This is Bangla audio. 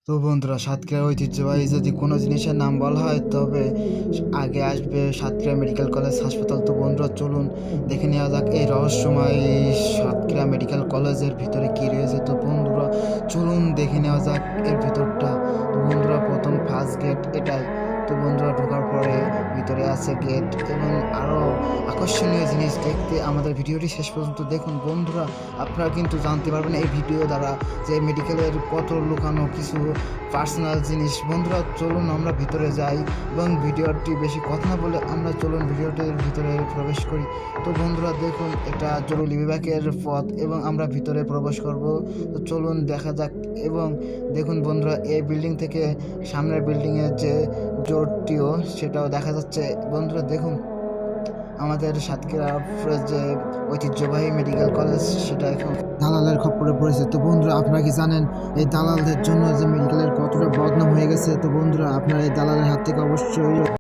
তো বন্ধুরা, সাতক্ষীরার ঐতিহ্যবাহী যদি কোনো জিনিসের নাম বলা হয় তবে আগে আসবে সাতক্ষীরা মেডিকেল কলেজ হাসপাতাল। তো বন্ধুরা, চলুন দেখে নেওয়া যাক এই রহস্যময় সাতক্ষীরা মেডিকেল কলেজের ভিতরে কি রয়েছে। তো বন্ধুরা, চলুন দেখে নেওয়া যাক এর ভিতরটা। তো বন্ধুরা, প্রথম ফার্স্ট গেট এটাই। তো বন্ধুরা, ঢোকার পরে ভিতরে আছে গেট এবং আরও আকর্ষণীয় জিনিস দেখতে আমাদের ভিডিওটি শেষ পর্যন্ত দেখুন। বন্ধুরা, আপনারা কিন্তু জানতে পারবেন এই ভিডিও দ্বারা যে মেডিকেলের কত লুকানো কিছু পার্সোনাল জিনিস। বন্ধুরা, চলুন আমরা ভিতরে যাই এবং ভিডিওটি বেশি কথা না বলে আমরা চলুন ভিডিওটির ভিতরে প্রবেশ করি। তো বন্ধুরা, দেখুন এটা জরুরি বিভাগের পথ এবং আমরা ভিতরে প্রবেশ করব। তো চলুন দেখা যাক এবং দেখুন বন্ধুরা, এই বিল্ডিং থেকে সামনের বিল্ডিংয়ের যে জোরটিও সেটাও দেখা যাচ্ছে। বন্ধুরা দেখুন, আমাদের সাতক্ষীরার যে ঐতিহ্যবাহী মেডিকেল কলেজ সেটা এখন দালালের খপ্পরে পড়েছে। তো বন্ধুরা, আপনারা কি জানেন এই দালালদের জন্য যে মেডিকেলের কতটা বদনাম হয়ে গেছে? তো বন্ধুরা, আপনারা এই দালালের হাত থেকে অবশ্যই